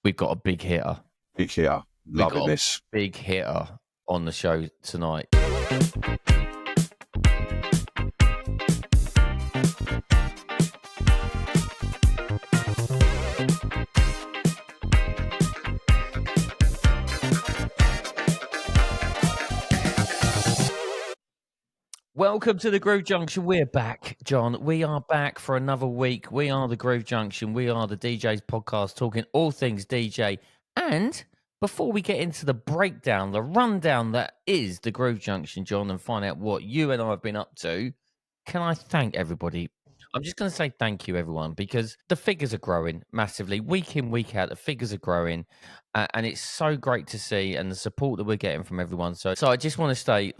We've got a big hitter. Big hitter. Loving this. Big hitter on the show tonight. Welcome to the Groove Junction. We're back, John. We are back for another week. We are the Groove Junction. We are the DJ's podcast talking all things DJ. And before we get into the breakdown, the rundown that is the Groove Junction, John, and find out what you and I have been up to, can I thank everybody? I'm just going to say thank you, everyone, because the figures are growing massively. Week in, week out, the figures are growing. And it's so great to see and the support that we're getting from everyone. So I just want to say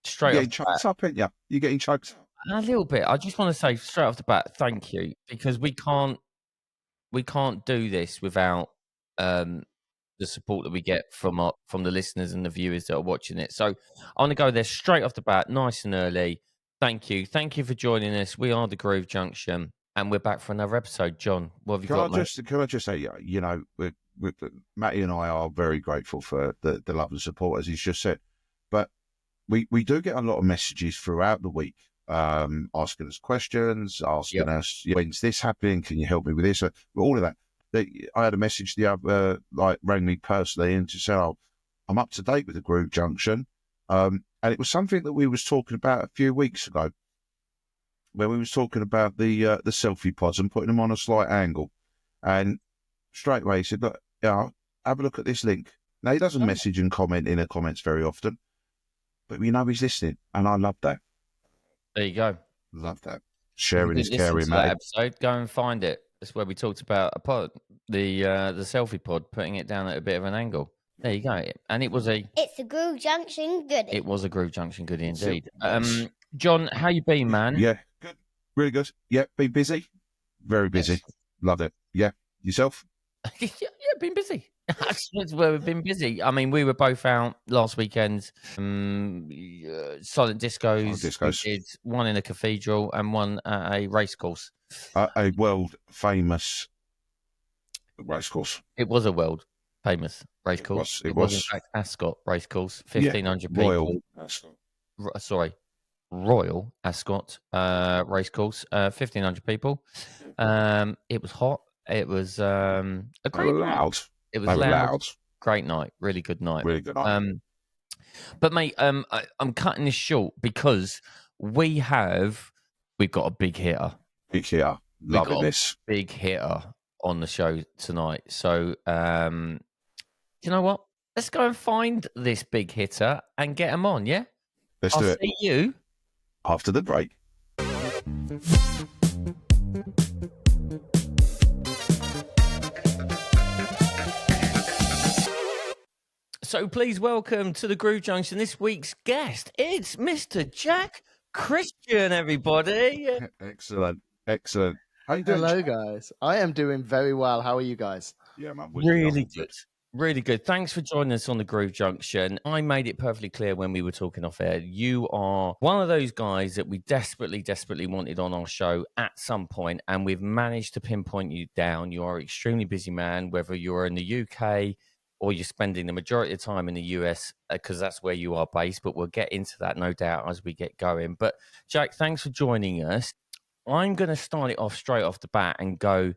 straight You're off getting choked up, ain't you? You're getting choked up. a little bit. I just want to say straight off the bat, thank you, because we can't do this without the support that we get from the listeners and the viewers that are watching it. So I want to go there straight off the bat, nice and early. Thank you for joining us. We are the Groove Junction, and we're back for another episode. John, what have you got, mate? Can I just say, you know, Matty and I are very grateful for the love and support, as he's just said. But we do get a lot of messages throughout the week, asking us questions, asking us, when's this happening? Can you help me with this? All of that. I had a message the other, rang me personally and just said, I'm up to date with the Groove Junction. And it was something that we was talking about a few weeks ago, when we was talking about the selfie pods and putting them on a slight angle. And straight away he said, look, have a look at this link. Now, he doesn't message and comment in the comments very often, but we know he's listening, and I love that. There you go. Love that. Sharing is caring, mate. Episode, go and find it. That's where we talked about a pod, the selfie pod, putting it down at a bit of an angle. There you go. And it's a Groove Junction goodie. It was a Groove Junction goodie indeed. John, how you been, man? Yeah, good. Really good. Yeah, been busy. Very busy. Yes. Love it. Yeah. Yourself? yeah, been busy. That's where we've been busy. I mean, we were both out last weekend. Silent discos. We did one in a cathedral and one at a racecourse. A world famous racecourse. It was a world famous racecourse. It was in fact Ascot racecourse. 1,500 people. Royal Ascot. Royal Ascot racecourse. 1,500 people. It was hot. It was a great night. It was loud. Great night. Really good night. Really good night. But mate, I'm cutting this short because we've got a big hitter. Big hitter. Loving this. Big hitter on the show tonight. So you know what? Let's go and find this big hitter and get him on, yeah? Let's do it. I'll see you after the break. So please welcome to the Groove Junction this week's guest. It's Mr. Jack Kristian, everybody. Excellent. How you doing? Hello, guys. I am doing very well. How are you guys? Yeah, man. Really good. Really good. Thanks for joining us on the Groove Junction. I made it perfectly clear when we were talking off air. You are one of those guys that we desperately wanted on our show at some point, and we've managed to pinpoint you down. You are an extremely busy man, whether you're in the UK or you're spending the majority of the time in the US, because that's where you are based. But we'll get into that, no doubt, as we get going. But Jack, thanks for joining us. I'm going to start it off straight off the bat and go,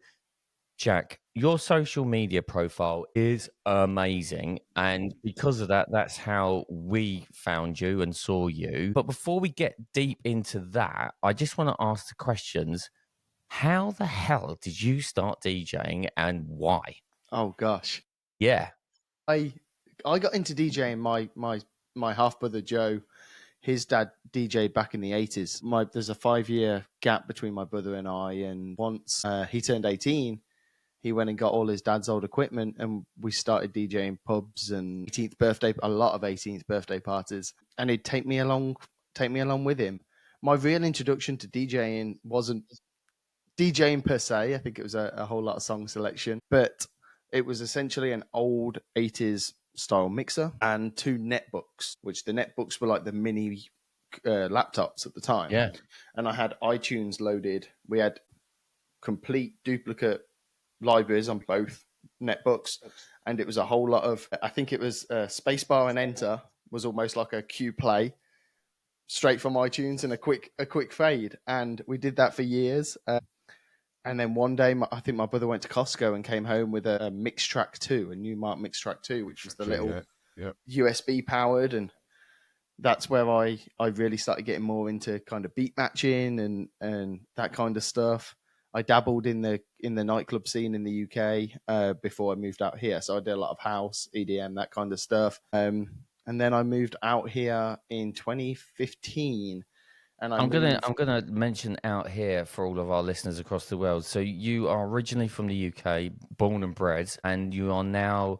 Jack, your social media profile is amazing. And because of that, that's how we found you and saw you. But before we get deep into that, I just want to ask the questions. How the hell did you start DJing and why? Oh, gosh. Yeah. I got into DJing. My half brother Joe, his dad DJed back in the 80s. There's a 5-year gap between my brother and I, and once he turned 18, he went and got all his dad's old equipment, and we started DJing pubs and a lot of 18th birthday parties, and he'd take me along with him. My real introduction to DJing wasn't DJing per se. I think it was a whole lot of song selection, but it was essentially an old 80s style mixer and 2 netbooks, which the netbooks were like the mini laptops at the time. Yeah. And I had iTunes loaded. We had complete duplicate libraries on both netbooks, and it was a whole lot of, I think it was spacebar and enter was almost like a Q play straight from iTunes and a quick fade. And we did that for years. And then one day, I think my brother went to Costco and came home with a Mix Track 2, a new Mark Mix Track 2, which was the little USB powered. And that's where I really started getting more into kind of beat matching and that kind of stuff. I dabbled in the nightclub scene in the UK before I moved out here. So I did a lot of house, EDM, that kind of stuff. And then I moved out here in 2015. And I'm gonna mention out here for all of our listeners across the world. So you are originally from the UK, born and bred, and you are now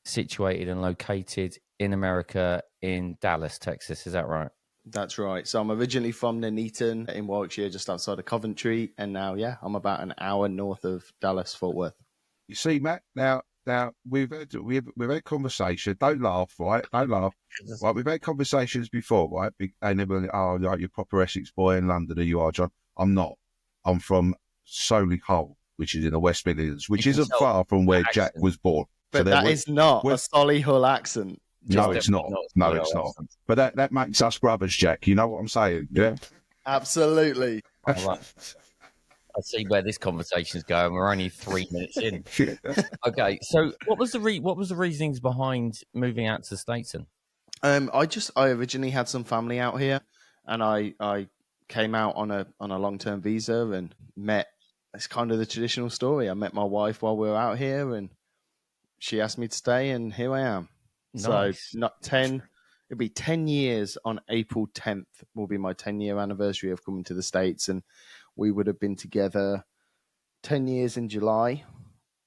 situated and located in America in Dallas, Texas. Is that right? That's right. So I'm originally from Nuneaton in Warwickshire, just outside of Coventry, and now, I'm about an hour north of Dallas, Fort Worth. You see, Matt. Now we've had conversation. Don't laugh, right? Don't laugh. Right, we've had conversations before, right? And everyone, like you're proper Essex boy in London, you are, John. I'm not. I'm from Solihull, which is in the West Midlands, which isn't far from where Jack was born. But that is not a Solihull accent. No, it's not. No, it's not. But that makes us brothers, Jack. You know what I'm saying? Yeah. Absolutely. I see where this conversation's going. We're only 3 minutes in. Okay, so what was the reasonings behind moving out to the States then? I originally had some family out here, and I came out on a long-term visa and met. It's kind of the traditional story. I met my wife while we were out here, and she asked me to stay, and here I am. Nice. So it'll be 10 years on April 10th will be my 10-year anniversary of coming to the States, and we would have been together 10 years in July,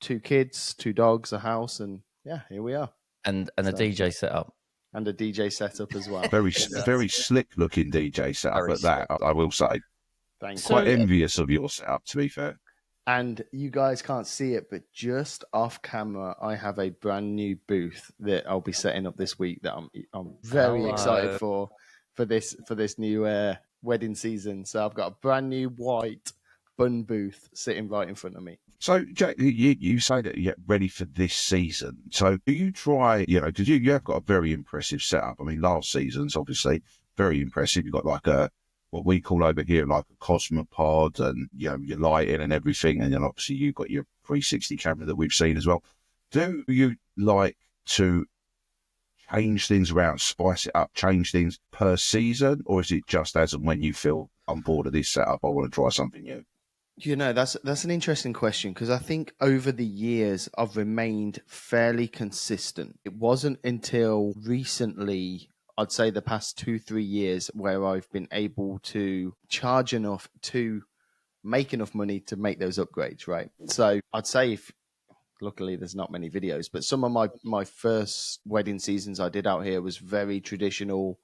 2 kids, 2 dogs, a house, and here we are. And a DJ setup. And a DJ setup as well. Very slick looking DJ setup at that, I will say. Thanks. Quite envious of your setup, to be fair. And you guys can't see it, but just off camera, I have a brand new booth that I'll be setting up this week that I'm very excited for this new wedding season. So I've got a brand new white bun booth sitting right in front of me. So, Jack, you say that you're ready for this season. So do you try, because you have got a very impressive setup. I mean, last season's obviously very impressive. You've got like what we call over here like a Cosmopod and, your lighting and everything. And then obviously you've got your 360 camera that we've seen as well. Do you like to change things around, spice it up, change things per season? Or is it just as and when you feel on board of this setup, I want to try something new? That's an interesting question, because I think over the years I've remained fairly consistent. It wasn't until recently, I'd say the past 2-3 years, where I've been able to charge enough to make enough money to make those upgrades, right? So I'd say luckily there's not many videos, but some of my first wedding seasons I did out here was very traditional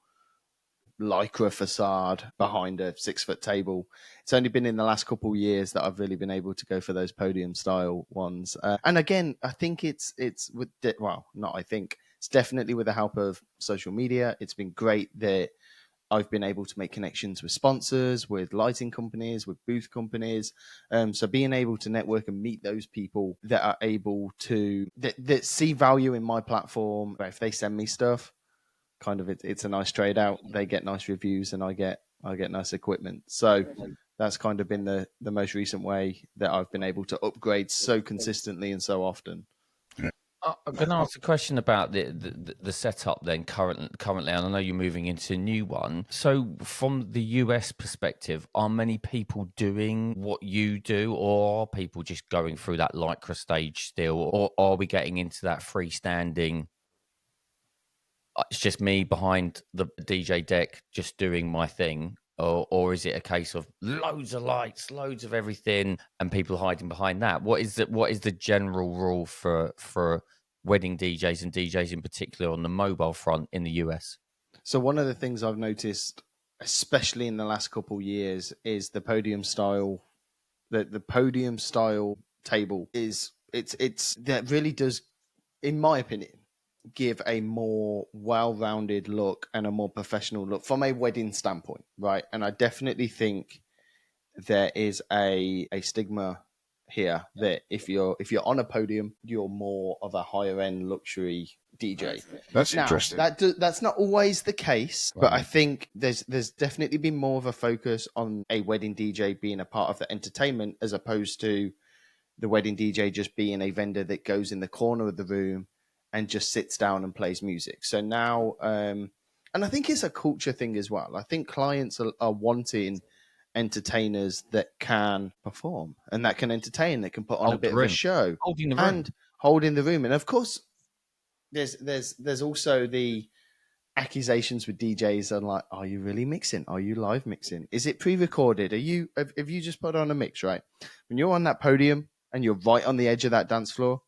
lycra facade behind a 6-foot table. It's only been in the last couple of years that I've really been able to go for those podium style ones. And again, I think it's definitely with the help of social media. It's been great that I've been able to make connections with sponsors, with lighting companies, with booth companies. So being able to network and meet those people that are able to, that see value in my platform, if they send me stuff, kind of it's a nice trade out. They get nice reviews and I get nice equipment. So that's kind of been the most recent way that I've been able to upgrade so consistently and so often. I'm going to ask a question about the setup then currently, and I know you're moving into a new one. So from the US perspective, are many people doing what you do, or are people just going through that lycra stage still, or are we getting into that freestanding, it's just me behind the DJ deck just doing my thing? Or is it a case of loads of lights, loads of everything, and people hiding behind that? What is the general rule for wedding DJs and DJs in particular on the mobile front in the US? So one of the things I've noticed, especially in the last couple of years, is the podium style. The podium style table it's that really does, in my opinion, give a more well-rounded look and a more professional look from a wedding standpoint, right? And I definitely think there is a stigma here that if you're on a podium, you're more of a higher end luxury DJ. That's Now, interesting. That's not always the case, but I think there's definitely been more of a focus on a wedding DJ being a part of the entertainment as opposed to the wedding DJ just being a vendor that goes in the corner of the room and just sits down and plays music. So now, and I think it's a culture thing as well. I think clients are wanting entertainers that can perform and that can entertain, that can put on a bit of a show, holding the room. and holding the room. And of course, there's also the accusations with DJs on like, are you really mixing? Are you live mixing? Is it pre-recorded? Have you just put on a mix, right? When you're on that podium and you're right on the edge of that dance floor,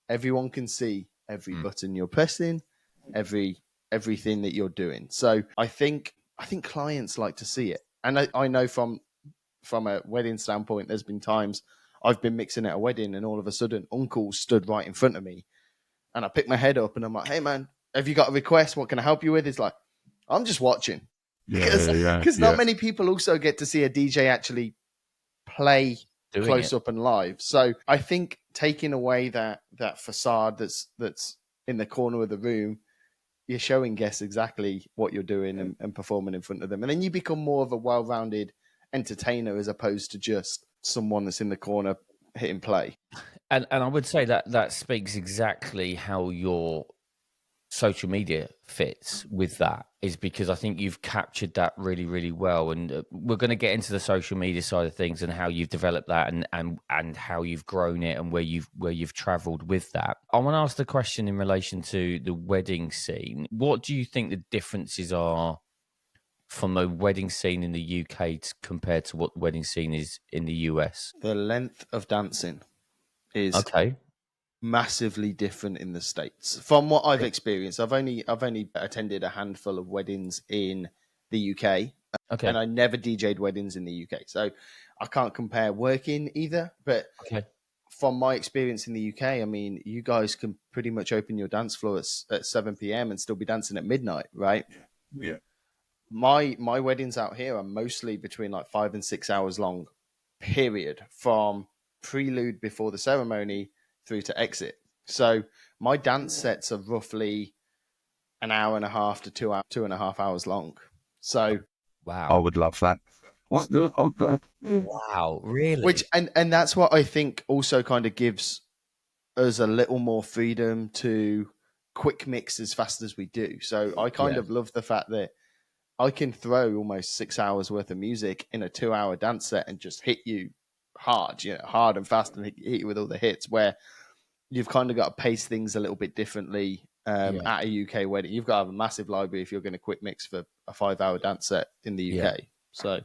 everyone can see every button you're pressing, everything that you're doing. So I think clients like to see it. And I know from a wedding standpoint, there's been times I've been mixing at a wedding and all of a sudden Uncle stood right in front of me and I pick my head up and I'm like, hey man, have you got a request? What can I help you with? It's like, I'm just watching. Because not many people also get to see a DJ actually play close up and live. So I think taking away that facade that's in the corner of the room, you're showing guests exactly what you're doing and performing in front of them. And then you become more of a well-rounded entertainer as opposed to just someone that's in the corner hitting play. And I would say that speaks exactly how your social media fits with that, is because I think you've captured that really, really well. And we're going to get into the social media side of things and how you've developed that and how you've grown it and where you've traveled with that. I want to ask the question in relation to the wedding scene. What do you think the differences are from the wedding scene in the UK compared to what the wedding scene is in the US? The length of dancing is massively different in the States from what I've experienced. I've only attended a handful of weddings in the UK, and I never DJ'd weddings in the UK, so I can't compare working either. But from my experience in the UK, I mean, you guys can pretty much open your dance floor at 7 p.m. and still be dancing at midnight, right? Yeah. My weddings out here are mostly between like 5 and 6 hours long, period, from prelude before the ceremony through to exit. So my dance sets are roughly an hour and a half to 2.5 hours long. So wow, I would love that. Wow, really? Which and that's what I think also kind of gives us a little more freedom to quick mix as fast as we do. So I kind of love the fact that I can throw almost 6 hours worth of music in a 2-hour dance set and just hit you hard, hard and fast, and hit you with all the hits, where you've kind of got to pace things a little bit differently at a UK wedding. You've got to have a massive library if you're going to quick mix for a 5-hour dance set in the UK. So,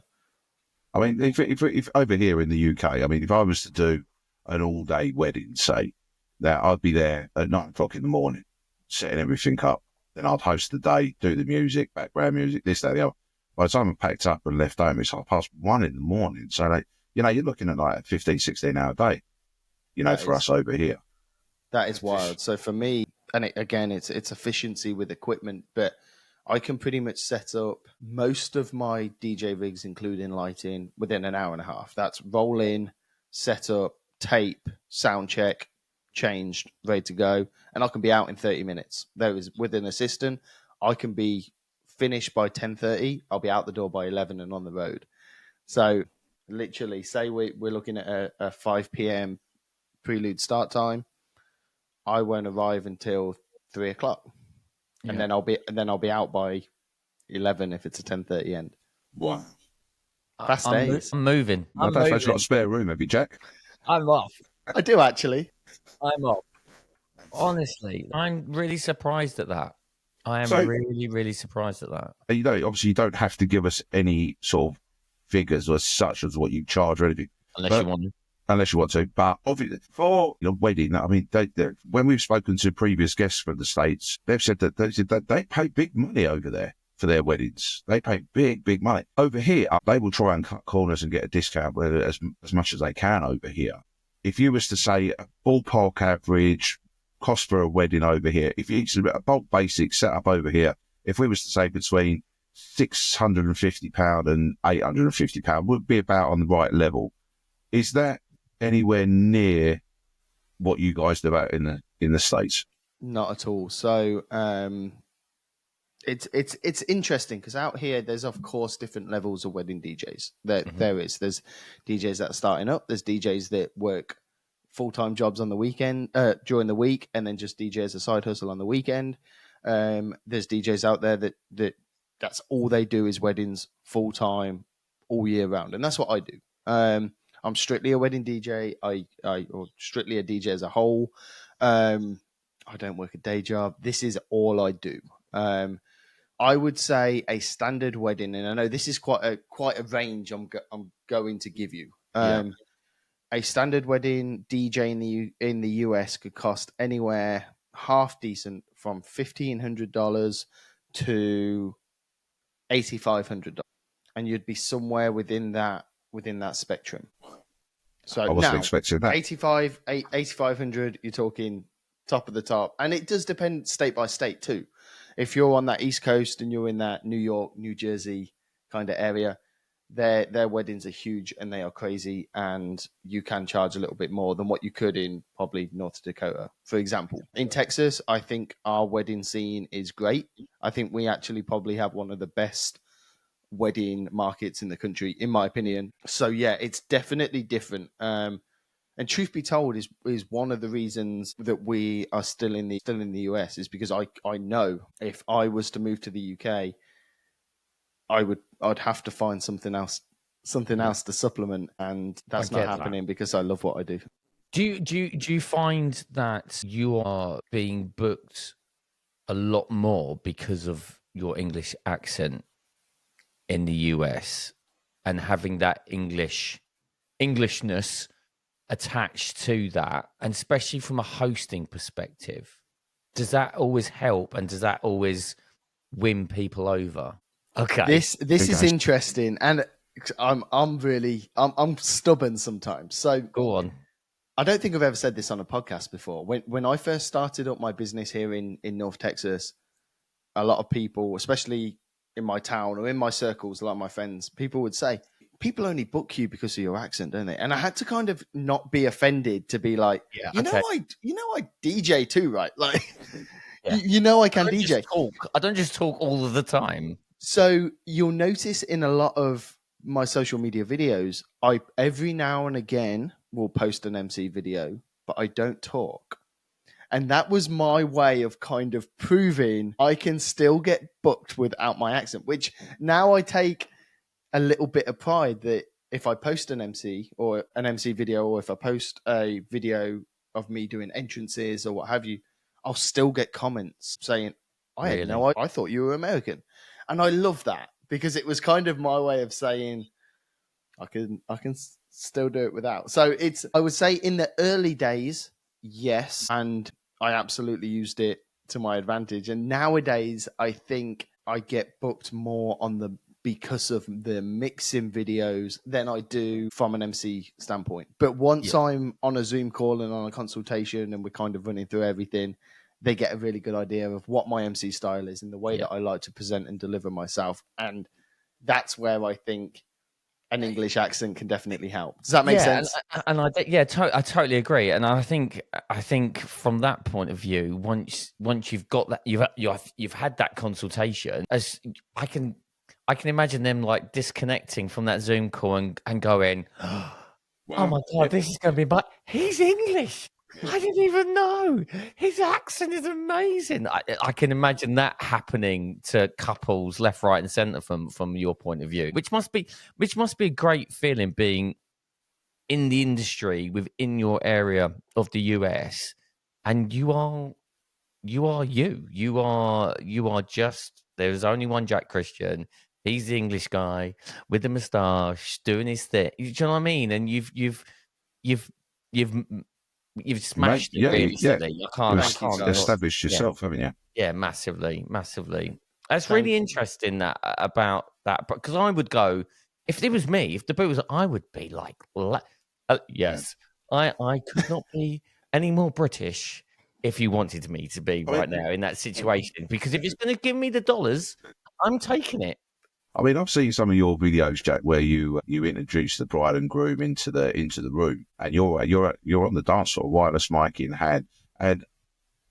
I mean, if over here in the UK, I mean, if I was to do an all-day wedding, say, that I'd be there at 9 o'clock in the morning, setting everything up. Then I'd host the day, do the music, background music, this, that, the other. By the time I packed up and left home, it's 1:30 in the morning. So, you're looking at like a 15, 16-hour day, for us over here. That is wild. So for me, and it's efficiency with equipment, but I can pretty much set up most of my DJ rigs, including lighting, within an hour and a half. That's roll in, set up, tape, sound check, changed, ready to go. And I can be out in 30 minutes. There is, with an assistant, I can be finished by 10:30. I'll be out the door by 11 and on the road. So literally, say we're looking at a 5 p.m. prelude start time. I won't arrive until 3 o'clock, and then I'll be out by 11 if it's a 10:30 end. Wow, fast days. I'm moving. I don't know if you've got a spare room, have you, Jack? I'm off. I do actually. I'm off. Honestly, I'm really surprised at that. I am really, really surprised at that. Obviously, you don't have to give us any sort of figures or such as what you charge or anything, unless you want to. But obviously, for your wedding, I mean, when we've spoken to previous guests from the States, they've said that they pay big money over there for their weddings. They pay big money. Over here, they will try and cut corners and get a discount as much as they can over here. If you was to say a ballpark average cost for a wedding over here, if it's a bulk basic setup over here, if we was to say between £650 and £850 would be about on the right level. Is that anywhere near what you guys do out in the States? Not at all. So it's interesting because out here there's of course different levels of wedding DJs. There's DJs that are starting up. There's DJs that work full-time jobs on the weekend during the week, and then just DJ as a side hustle on the weekend. There's DJs out there that's all they do is weddings full-time all year round, and that's what I do. I'm strictly a wedding DJ. Or strictly a DJ as a whole. I don't work a day job. This is all I do. I would say a standard wedding, and I know this is quite a range I'm going to give you. A standard wedding DJ in the US could cost anywhere half decent from $1,500 to $8,500, and you'd be somewhere within that spectrum. So I wasn't expecting that. 8,500. You're talking top of the top, and it does depend state by state too. If you're on that East Coast and you're in that New York, New Jersey kind of area, their weddings are huge and they are crazy, and you can charge a little bit more than what you could in probably North Dakota, for example. In Texas, I think our wedding scene is great. I think we actually probably have one of the best wedding markets in the country, in my opinion. So yeah, it's definitely different. And truth be told, is one of the reasons that we are still in the US is because I know if I was to move to the UK, I'd have to find something else to supplement, and that's not happening because I love what I do. Do you find that you are being booked a lot more because of your English accent in the US and having that Englishness attached to that, and especially from a hosting perspective? Does that always help, and does that always win people over? Okay, this is interesting, and I'm stubborn sometimes. So go on. I don't think I've ever said this on a podcast before. When I first started up my business here in North Texas, a lot of people, especially in my town or in my circles, a lot of my friends, people would say, people only book you because of your accent, don't they? And I had to kind of not be offended to be like, I DJ too, right? Like, I can DJ. I don't just talk all of the time. So you'll notice in a lot of my social media videos, I every now and again will post an MC video, but I don't talk. And that was my way of kind of proving I can still get booked without my accent, which now I take a little bit of pride that if I post an MC or an MC video, or if I post a video of me doing entrances or what have you, I'll still get comments saying, I thought you were American. And I love that because it was kind of my way of saying I can still do it without. So I would say in the early days, yes, and I absolutely used it to my advantage. And nowadays, I think I get booked more because of the mixing videos than I do from an MC standpoint. But once I'm on a Zoom call and on a consultation and we're kind of running through everything, they get a really good idea of what my MC style is and the way that I like to present and deliver myself. And that's where I think an English accent can definitely help. Does that make sense? And I totally agree. And I think from that point of view, once you've got that, you've had that consultation, as I can imagine them like disconnecting from that Zoom call and going, oh my God, this is going to be, he's English. I didn't even know. His accent is amazing. I can imagine that happening to couples left, right, and centre from your point of view, which must be a great feeling being in the industry within your area of the US, and you are just, there's only one Jack Kristian. He's the English guy with the moustache doing his thing. Do you know what I mean? And you've smashed it recently. I can't established yourself, haven't you? Yeah, massively. That's really interesting about that, because I would go, if it was me, if the boot was, I would be like, yes, I could not be any more British if you wanted me to be right now in that situation, because if it's going to give me the dollars, I'm taking it. I mean, I've seen some of your videos, Jack, where you introduce the bride and groom into the room, and you're on the dance floor, wireless mic in hand, and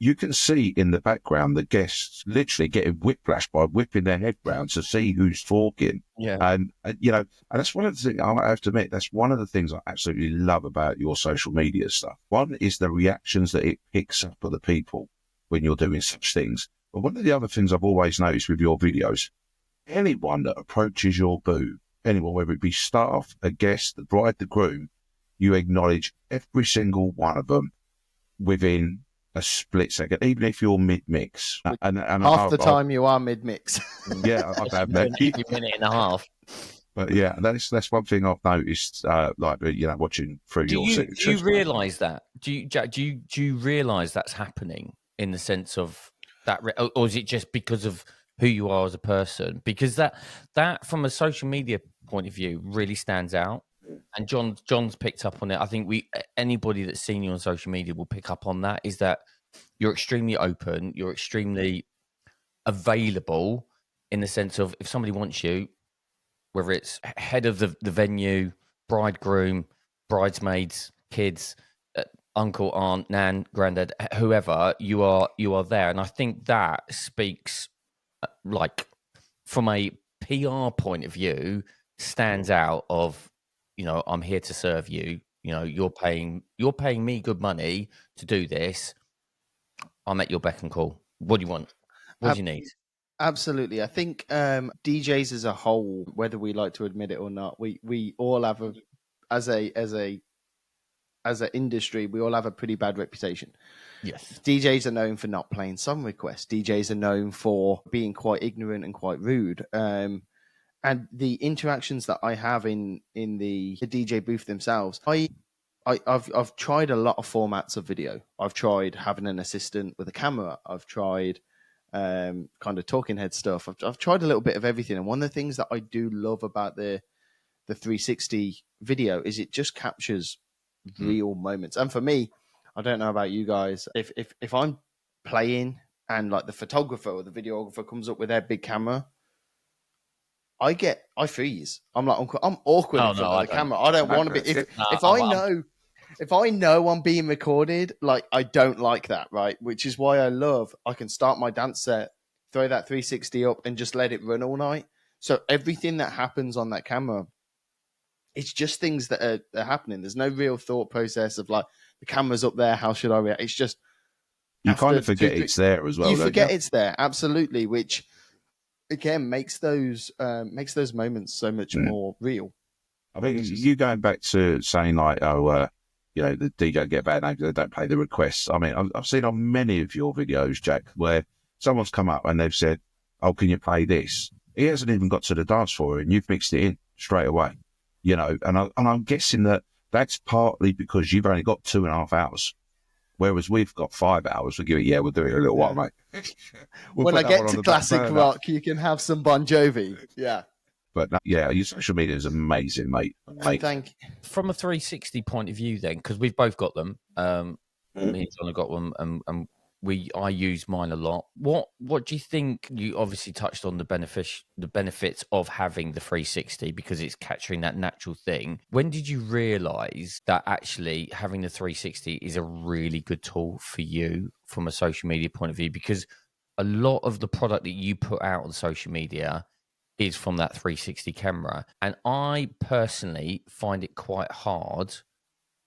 you can see in the background the guests literally getting whiplash by whipping their head round to see who's talking. Yeah. And and that's one of the things I have to admit. That's one of the things I absolutely love about your social media stuff. One is the reactions that it picks up of the people when you're doing such things. But one of the other things I've always noticed with your videos, anyone that approaches your booth, anyone, whether it be staff, a guest, the bride, the groom, you acknowledge every single one of them within a split second, even if you're mid-mix. And half the time you are mid-mix. Yeah, I've had that. Every minute and a half. But yeah, that's one thing I've noticed, watching through your series. Do you realise that? Jack, do you realise that's happening in the sense of that, or is it just because of who you are as a person? Because that from a social media point of view really stands out. And John's picked up on it. I think anybody that's seen you on social media will pick up on that, is that you're extremely open, you're extremely available in the sense of if somebody wants you, whether it's head of the venue, bridegroom, bridesmaids, kids, uncle, aunt, nan, granddad, whoever, you are there. And I think that speaks, like, from a PR point of view, stands out of, I'm here to serve you. You're paying me good money to do this. I'm at your beck and call. What do you want? What do you need? Absolutely. I think DJs as a whole, whether we like to admit it or not, we all have as an industry, we all have a pretty bad reputation. Yes. DJs are known for not playing song requests. DJs are known for being quite ignorant and quite rude. And the interactions that I have in the DJ booth themselves, I've tried a lot of formats of video. I've tried having an assistant with a camera. I've tried kind of talking head stuff. I've tried a little bit of everything. And one of the things that I do love about the 360 video is it just captures real moments. And for me, I don't know about you guys, if I'm playing and like the photographer or the videographer comes up with their big camera, I freeze. I'm like, I'm awkward in front of the camera. I don't want to be. If I know I'm being recorded, like, I don't like that, right? Which is why I can start my dance set, throw that 360 up, and just let it run all night. So everything that happens on that camera, it's just things that are happening. There's no real thought process of like, the camera's up there, how should I react? It's just you kind of forget it's there as well. You forget it's there, absolutely, which again makes those moments so much more real. I think you going back to saying like, the DJ get bad name because they don't play the requests. I mean, I've seen on many of your videos, Jack, where someone's come up and they've said, "Oh, can you play this?" He hasn't even got to the dance floor and you've mixed it in straight away. And I'm guessing that's partly because you've only got 2.5 hours. Whereas we've got 5 hours. We'll do it a little while, mate. When I get to classic rock, you can have some Bon Jovi. Yeah. But your social media is amazing, mate. Thank you. From a 360 point of view, then, because we've both got them. Me and John have got them, and I use mine a lot. What do you think? You obviously touched on the benefits of having the 360 because it's capturing that natural thing. When did you realise that actually having the 360 is a really good tool for you from a social media point of view? Because a lot of the product that you put out on social media is from that 360 camera. And I personally find it quite hard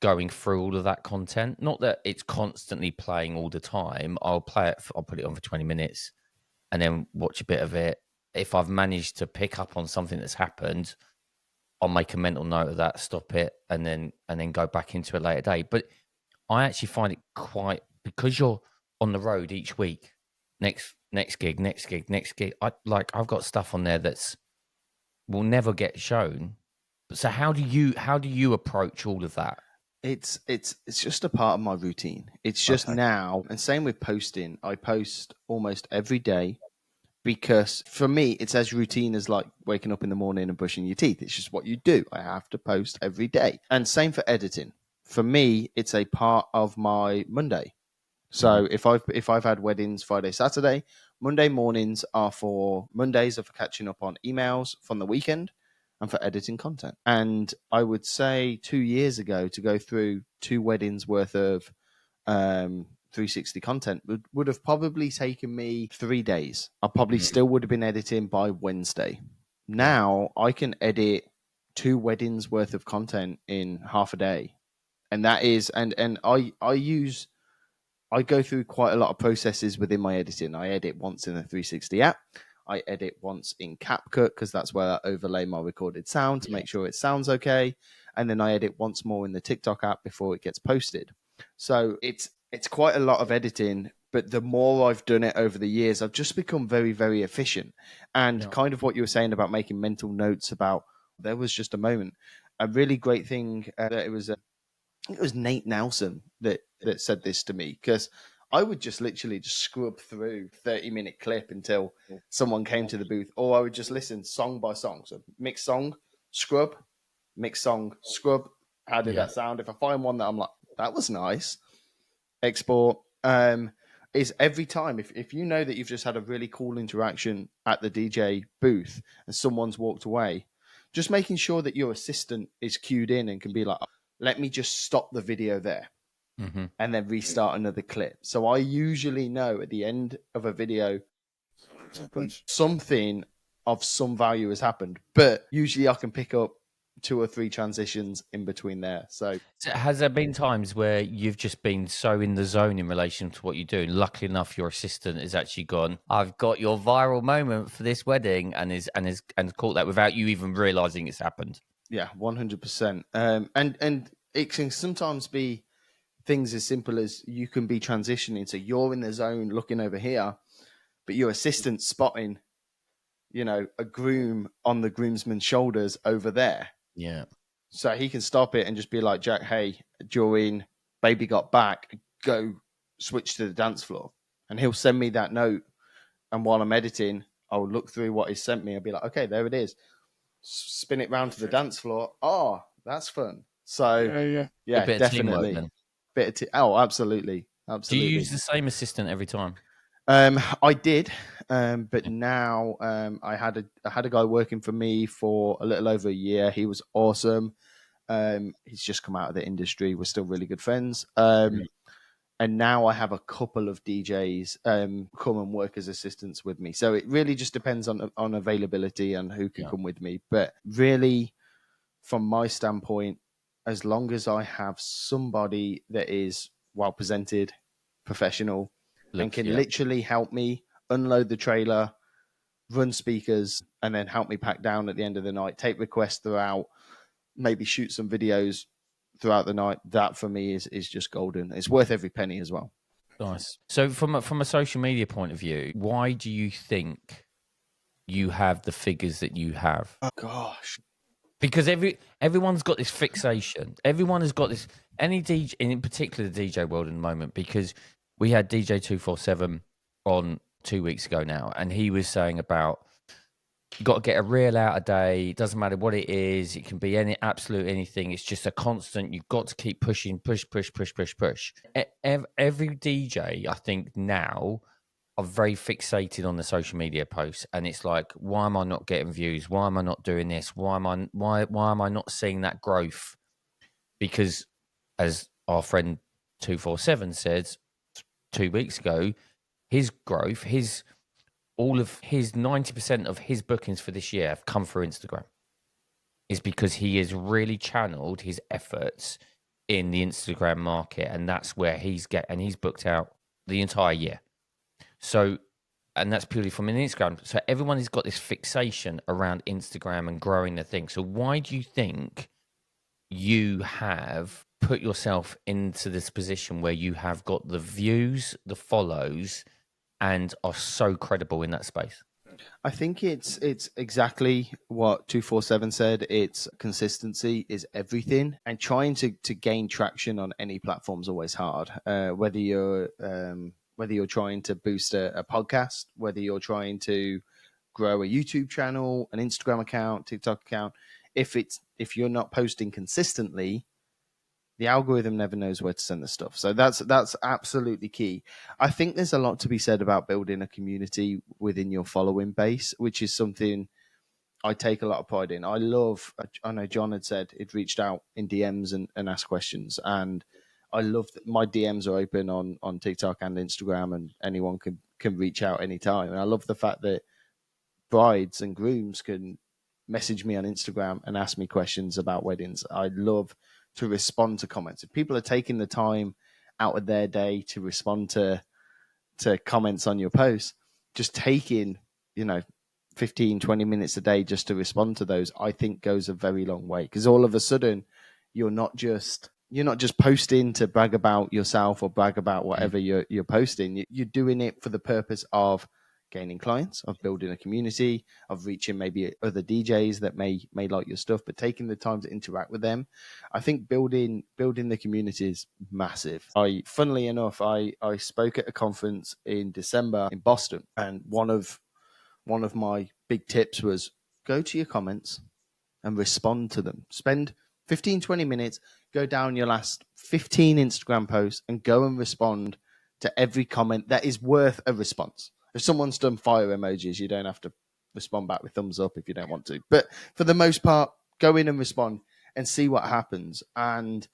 going through all of that content. Not that it's constantly playing all the time. I'll put it on for 20 minutes and then watch a bit of it. If I've managed to pick up on something that's happened, I'll make a mental note of that, stop it, and then go back into a later day. But I actually find it quite, because you're on the road each week, next gig. I've got stuff on there will never get shown. So how do you approach all of that? It's just a part of my routine. It's just now, and same with posting. I post almost every day because for me, it's as routine as like waking up in the morning and brushing your teeth. It's just what you do. I have to post every day. And same for editing. For me, it's a part of my Monday. So if I've had weddings Friday, Saturday, Monday mornings are for catching up on emails from the weekend and for editing content. And I would say 2 years ago, to go through 2 weddings worth of 360 content would have probably taken me 3 days. I probably still would have been editing by Wednesday. Now I can edit 2 weddings worth of content in half a day. And that is, and I go through quite a lot of processes within my editing. I edit once in the 360 app. I edit once in CapCut because that's where I overlay my recorded sound to make sure it sounds okay. And then I edit once more in the TikTok app before it gets posted. So it's quite a lot of editing, but the more I've done it over the years, I've just become very, very efficient. And kind of what you were saying about making mental notes about, there was just a moment, a really great thing that it was Nate Nelson that said this to me, because I would just literally just scrub through 30-minute clip until someone came to the booth, or I would just listen song by song. So mix song, scrub, mix song, scrub. How did that sound? If I find one that I'm like, that was nice, export. Is every time, if you know that you've just had a really cool interaction at the DJ booth and someone's walked away, just making sure that your assistant is cued in and can be like, let me just stop the video there. And then restart another clip. So I usually know at the end of a video something of some value has happened, but usually I can pick up 2 or 3 transitions in between there. So has there been times where you've just been so in the zone in relation to what you're doing? Luckily enough, your assistant has actually gone, I've got your viral moment for this wedding, and caught that without you even realizing it's happened. Yeah, 100%. And it can sometimes be things as simple as you can be transitioning. So you're in the zone looking over here, but your assistant's spotting, a groom on the groomsman's shoulders over there. Yeah. So he can stop it and just be like, Jack, hey, during baby got back, go switch to the dance floor. And he'll send me that note. And while I'm editing, I'll look through what he sent me. I'll be like, okay, there it is. Spin it round to the dance floor. Oh, that's fun. So yeah, definitely. Absolutely. Do you use the same assistant every time? I did, but now I had a guy working for me for a little over a year. He was awesome. He's just come out of the industry. We're still really good friends. And now I have a couple of DJs come and work as assistants with me. So it really just depends on availability and who can come with me. But really, from my standpoint, as long as I have somebody that is well presented, professional, and can literally help me unload the trailer, run speakers, and then help me pack down at the end of the night, take requests throughout, maybe shoot some videos throughout the night, that for me is just golden. It's worth every penny as well. Nice. So from a social media point of view, why do you think you have the figures that you have? Oh, gosh. Because everyone's got this fixation. Everyone has got this. Any DJ, in particular the DJ world in the moment, because we had DJ 247 on 2 weeks ago now, and he was saying about you got to get a reel out a day. It doesn't matter what it is. It can be absolute anything. It's just a constant. You've got to keep pushing, push. Every DJ, I think now, are very fixated on the social media posts, and it's like, why am I not getting views? Why am I not doing this? Why am I not seeing that growth? Because, as our friend 247 said 2 weeks ago, his growth, all of his 90% of his bookings for this year have come through Instagram. Is because he has really channeled his efforts in the Instagram market, and that's where he's booked out the entire year. So, and that's purely from an Instagram. So everyone has got this fixation around Instagram and growing the thing. So why do you think you have put yourself into this position where you have got the views, the follows, and are so credible in that space? I think it's exactly what 247 said. It's consistency is everything, and trying to gain traction on any platform is always hard. Whether you're trying to boost a podcast, whether you're trying to grow a YouTube channel, an Instagram account, TikTok account, if you're not posting consistently, The algorithm never knows where to send the stuff. So that's absolutely key. I think there's a lot to be said about building a community within your following base, which is something I take a lot of pride in. I know John had said he'd reached out in DMs and asked questions. And I love that my DMs are open on TikTok and Instagram, and anyone can reach out anytime. And I love the fact that brides and grooms can message me on Instagram and ask me questions about weddings. I love to respond to comments. If people are taking the time out of their day to respond to comments on your posts, just taking, 15, 20 minutes a day just to respond to those, I think goes a very long way. Because all of a sudden you're not just posting to brag about yourself or brag about whatever you're posting. You're doing it for the purpose of gaining clients, of building a community, of reaching maybe other DJs that may like your stuff, but taking the time to interact with them. I think building the community is massive. Funnily enough, I spoke at a conference in December in Boston, and one of my big tips was go to your comments and respond to them. Spend 15, 20 minutes, go down your last 15 Instagram posts and go and respond to every comment that is worth a response. If someone's done fire emojis, you don't have to respond back with thumbs up if you don't want to. But for the most part, go in and respond and see what happens. And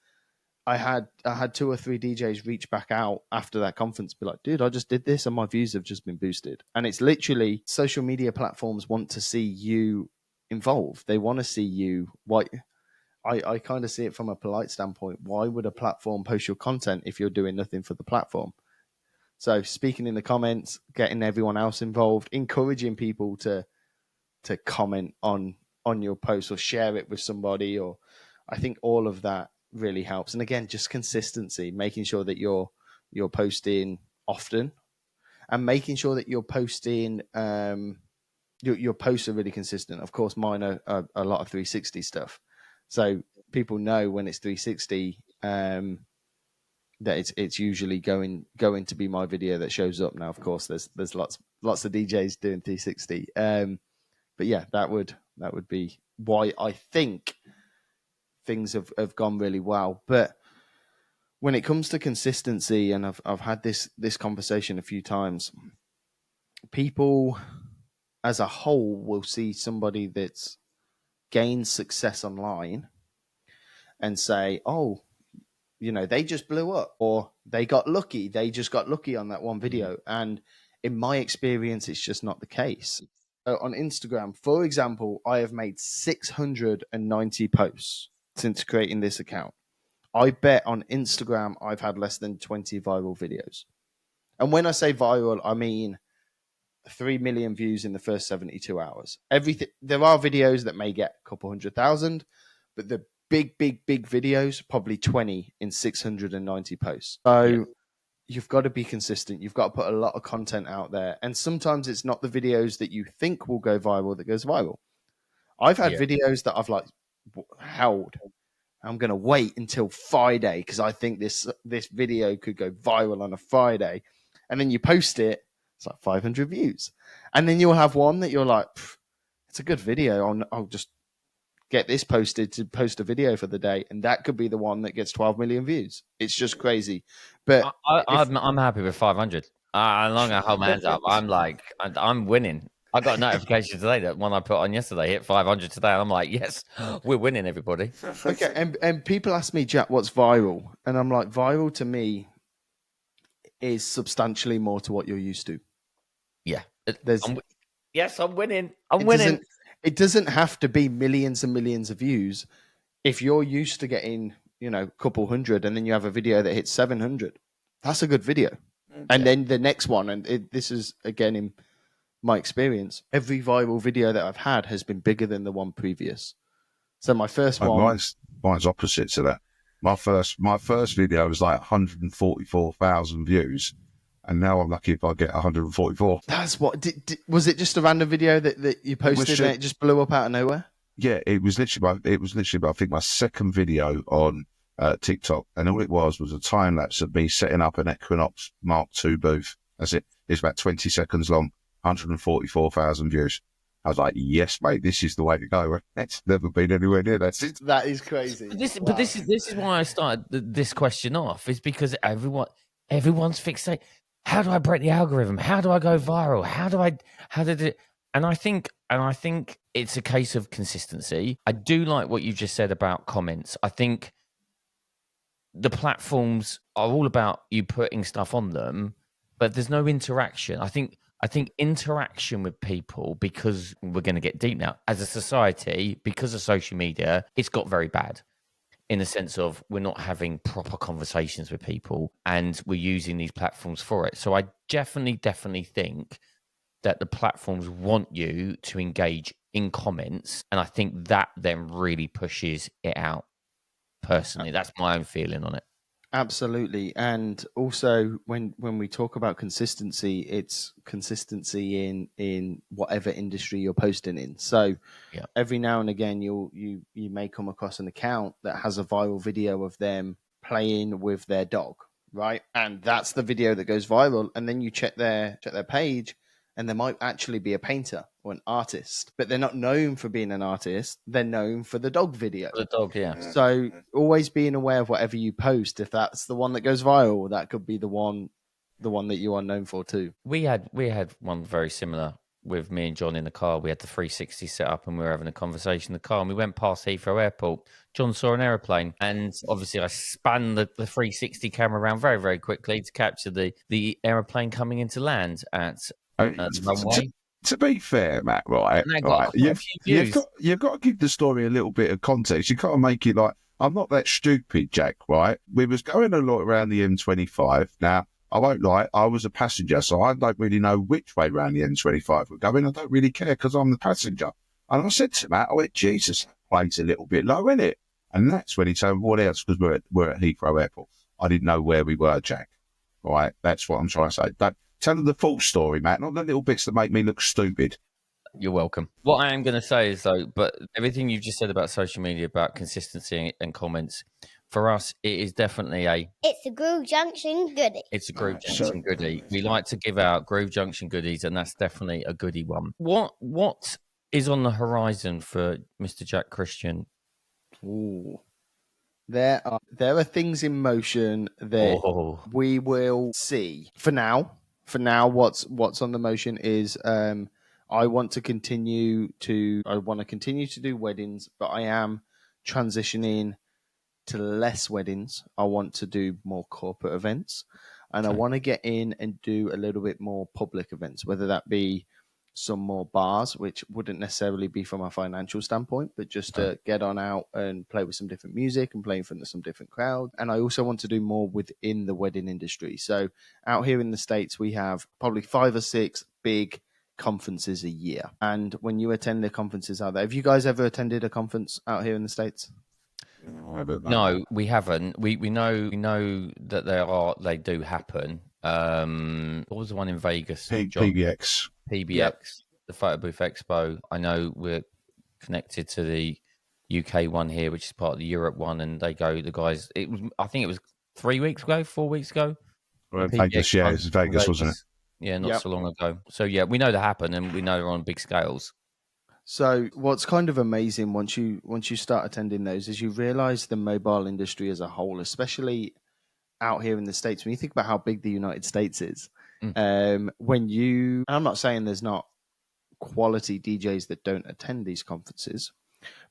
I had 2 or 3 DJs reach back out after that conference, be like, dude, I just did this and my views have just been boosted. And it's literally social media platforms want to see you involved. They want to see you. I kind of see it from a polite standpoint. Why would a platform post your content if you're doing nothing for the platform? So speaking in the comments, getting everyone else involved, encouraging people to comment on your post or share it with somebody, or I think all of that really helps. And again, just consistency, making sure that you're posting often and making sure that you're posting your posts are really consistent. Of course, mine are a lot of 360 stuff. So people know when it's 360, that it's usually going to be my video that shows up. Now, of course, there's lots of DJs doing 360. But yeah, that would be why I think things have gone really well. But when it comes to consistency, and I've had this conversation a few times, people as a whole will see somebody that's gained success online and say, oh, they just blew up, or they got lucky. They just got lucky on that one video. And in my experience, it's just not the case. On Instagram, for example, I have made 690 posts since creating this account. I bet on Instagram, I've had less than 20 viral videos. And when I say viral, I mean 3 million views in the first 72 hours. There are videos that may get a couple 100,000, but the big videos, probably 20 in 690 posts. So you've got to be consistent. You've got to put a lot of content out there. And sometimes it's not the videos that you think will go viral that goes viral. I've had videos that I've held. I'm going to wait until Friday because I think this video could go viral on a Friday. And then you post it, it's like 500 views. And then you'll have one that you're like, it's a good video. I'll just get this posted to post a video for the day, and that could be the one that gets 12 million views. It's just crazy. But I'm happy with 500. I'm not gonna hold my hands up. I'm winning. I got a notification today that one I put on yesterday hit 500 today. And I'm like, yes, we're winning, everybody. Okay, and people ask me, Jack, what's viral? And I'm like, viral to me is substantially more to what you're used to. Yeah. I'm winning. I'm winning. It doesn't have to be millions and millions of views. If you're used to getting, a couple hundred, and then you have a video that hits 700, that's a good video. Okay. And then the next one, and this is, again, in my experience, every viral video that I've had has been bigger than the one previous. So my first one... Mine's opposite to that. My first video was like 144,000 views. And now I'm lucky if I get 144. That's what... was it just a random video that you posted and it just blew up out of nowhere? Yeah, it was literally, I think, my second video on TikTok. And all it was a time-lapse of me setting up an Equinox Mark II booth. That's it. It's about 20 seconds long, 144,000 views. I was like, yes, mate, this is the way to go. That's never been anywhere near that since. That is crazy. But this is why I started this question off, is because everyone's fixated. How do I break the algorithm? How do I go viral? How did it? And I think it's a case of consistency. I do like what you just said about comments. I think the platforms are all about you putting stuff on them, but there's no interaction. I think interaction with people, because we're going to get deep now as a society, because of social media, it's got very bad in the sense of we're not having proper conversations with people and we're using these platforms for it. So I definitely think that the platforms want you to engage in comments. And I think that then really pushes it out. Personally, that's my own feeling on it. Absolutely. And also when we talk about consistency, it's consistency in whatever industry you're posting in. So every now and again you may come across an account that has a viral video of them playing with their dog, right? And that's the video that goes viral. And then you check their page, and there might actually be a painter or an artist, but they're not known for being an artist. They're known for the dog video. The dog, yeah. So always being aware of whatever you post. If that's the one that goes viral, that could be the one that you are known for too. We had one very similar with me and John in the car. We had the 360 set up and we were having a conversation in the car, and we went past Heathrow Airport. John saw an aeroplane, and obviously I spun the 360 camera around very, very quickly to capture the aeroplane coming into land at the runway. To be fair, Matt, right, you've got to give the story a little bit of context. You can't make it like, I'm not that stupid, Jack, right? We was going a lot around the M25. Now, I won't lie, I was a passenger, so I don't really know which way around the M25 we're going. I don't really care because I'm the passenger. And I said to Matt, I went, Jesus, that plane's a little bit low, isn't it? And that's when he said, what else? Because we're at Heathrow Airport. I didn't know where we were, Jack. All right, that's what I'm trying to say. Don't tell them the full story, Matt, not the little bits that make me look stupid. You're welcome. What I am going to say is, though, but everything you've just said about social media, about consistency and comments, for us, it is definitely It's a Groove Junction goodie. It's a Groove Junction goodie. We like to give out Groove Junction goodies, and that's definitely a goodie one. What is on the horizon for Mr. Jack Kristian? Ooh. There are things in motion that we will see. For now, what's on the motion is I want to continue to do weddings, but I am transitioning to less weddings. I want to do more corporate events, and I want to get in and do a little bit more public events, whether that be some more bars, which wouldn't necessarily be from a financial standpoint, but just to get on out and play with some different music and play in front of some different crowd. And I also want to do more within the wedding industry. So out here in the States, we have probably 5 or 6 big conferences a year. And when you attend the conferences out there, have you guys ever attended a conference out here in the States? No, we haven't. We know that they do happen. What was the one in Vegas? PBX. Yep. The Photo Booth Expo. I know we're connected to the UK one here, which is part of the Europe one, and the guys. I think it was 4 weeks ago. Well, Vegas, yeah, it was Vegas, wasn't it? Yeah, not so long ago. So yeah, we know they happen, and we know they're on big scales. So what's kind of amazing once you start attending those is you realize the mobile industry as a whole, especially out here in the States, when you think about how big the United States is, I'm not saying there's not quality DJs that don't attend these conferences,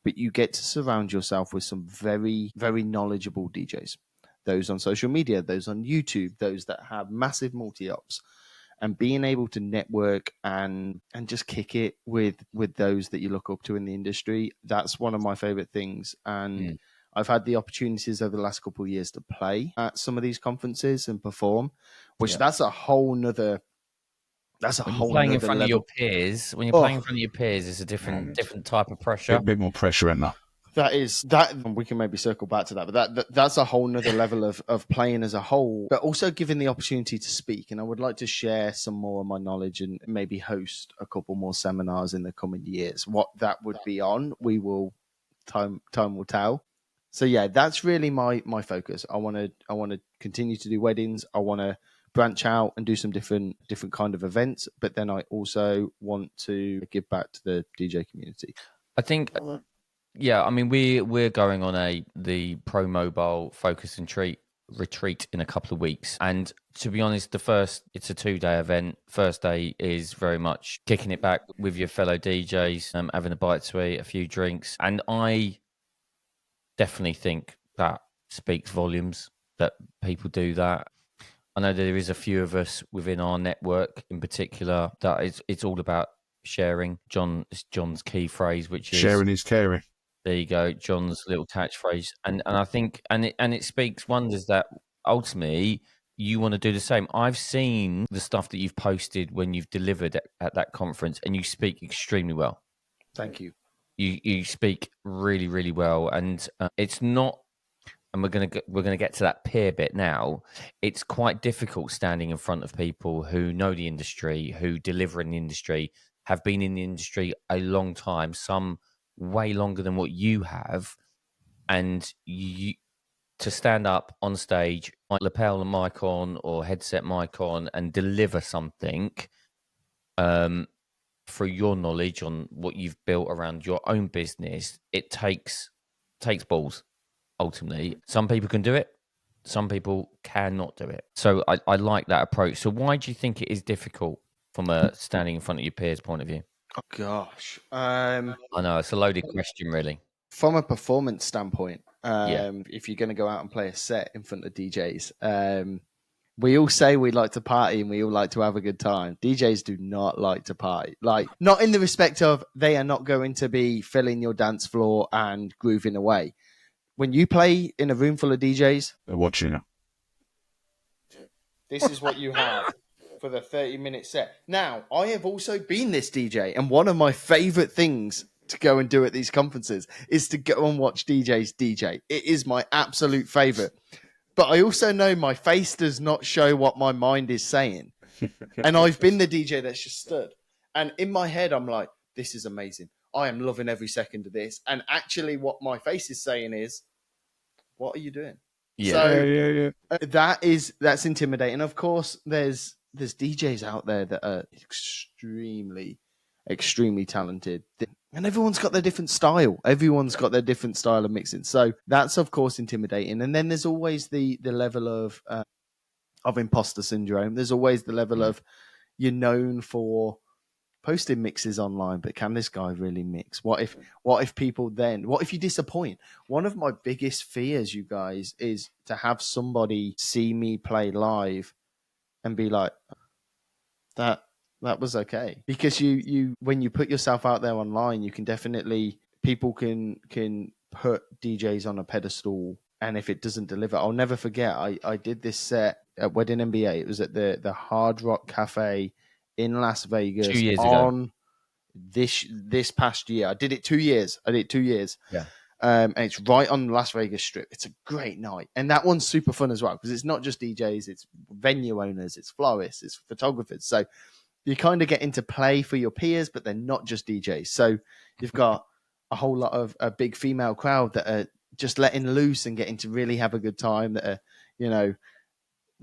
but you get to surround yourself with some very, very knowledgeable DJs, those on social media, those on YouTube, those that have massive multi-ops, and being able to network and just kick it with those that you look up to in the industry. That's one of my favorite things. And I've had the opportunities over the last couple of years to play at some of these conferences and perform, which that's a whole nother. Playing in front of your peers. When you're playing in front of your peers, it's a different type of pressure. A bit more pressure, isn't there? That we can maybe circle back to that, but that's a whole nother level of playing as a whole, but also given the opportunity to speak. And I would like to share some more of my knowledge and maybe host a couple more seminars in the coming years. What that would be on, time will tell. So yeah, that's really my focus. I want to continue to do weddings. I want to branch out and do some different kind of events, but then I also want to give back to the DJ community. I think, yeah, I mean, we're going on the Pro Mobile Focus and Treat retreat in a couple of weeks, and to be honest, it's a 2-day event. First day is very much kicking it back with your fellow DJs, having a bite to eat, a few drinks, and I definitely think that speaks volumes that people do that. I know there is a few of us within our network in particular that it's all about sharing. John's key phrase, which is sharing is caring. There you go, John's little catchphrase, and I think it speaks wonders that ultimately you want to do the same. I've seen the stuff that you've posted when you've delivered at that conference, and you speak extremely well. Thank you. You speak really, really well, and it's not. And we're gonna get to that peer bit now. It's quite difficult standing in front of people who know the industry, who deliver in the industry, have been in the industry a long time, some way longer than what you have, and to stand up on stage, lapel mic on or headset mic on, and deliver something through your knowledge on what you've built around your own business. It takes balls. Ultimately, some people can do it, some people cannot do it. So I like that approach. So why do you think it is difficult from a standing in front of your peers point of view? Oh gosh, I know it's a loaded question, really. From a performance standpoint, if you're going to go out and play a set in front of DJs, we all say we like to party and we all like to have a good time. DJs do not like to party. Like, not in the respect of they are not going to be filling your dance floor and grooving away. When you play in a room full of DJs, They're watching you. This is what you have for the 30-minute set. Now, I have also been this DJ, and one of my favorite things to go and do at these conferences is to go and watch DJs DJ. It is my absolute favorite. But I also know my face does not show what my mind is saying. And I've been the DJ that's just stood. And in my head, I'm like, this is amazing. I am loving every second of this. And actually what my face is saying is, what are you doing? Yeah. So that's intimidating. Of course, there's DJs out there that are extremely, extremely talented. And everyone's got their different style. Everyone's got their different style of mixing. So that's, of course, intimidating. And then there's always the level of imposter syndrome. There's always the level of you're known for posting mixes online, but can this guy really mix? What if you disappoint? One of my biggest fears, you guys, is to have somebody see me play live and be like, that was okay. Because you when you put yourself out there online, you can definitely, people can put DJs on a pedestal, and if it doesn't deliver, I'll never forget, I did this set at Wedding MBA. It was at the Hard Rock Cafe in Las Vegas 2 years on this past year. I did it 2 years. Yeah. And it's right on the Las Vegas Strip. It's a great night. And that one's super fun as well, because it's not just DJs, it's venue owners, it's florists, it's photographers. So you kind of get into play for your peers, but they're not just DJs. So you've got a whole lot of a big female crowd that are just letting loose and getting to really have a good time, that are,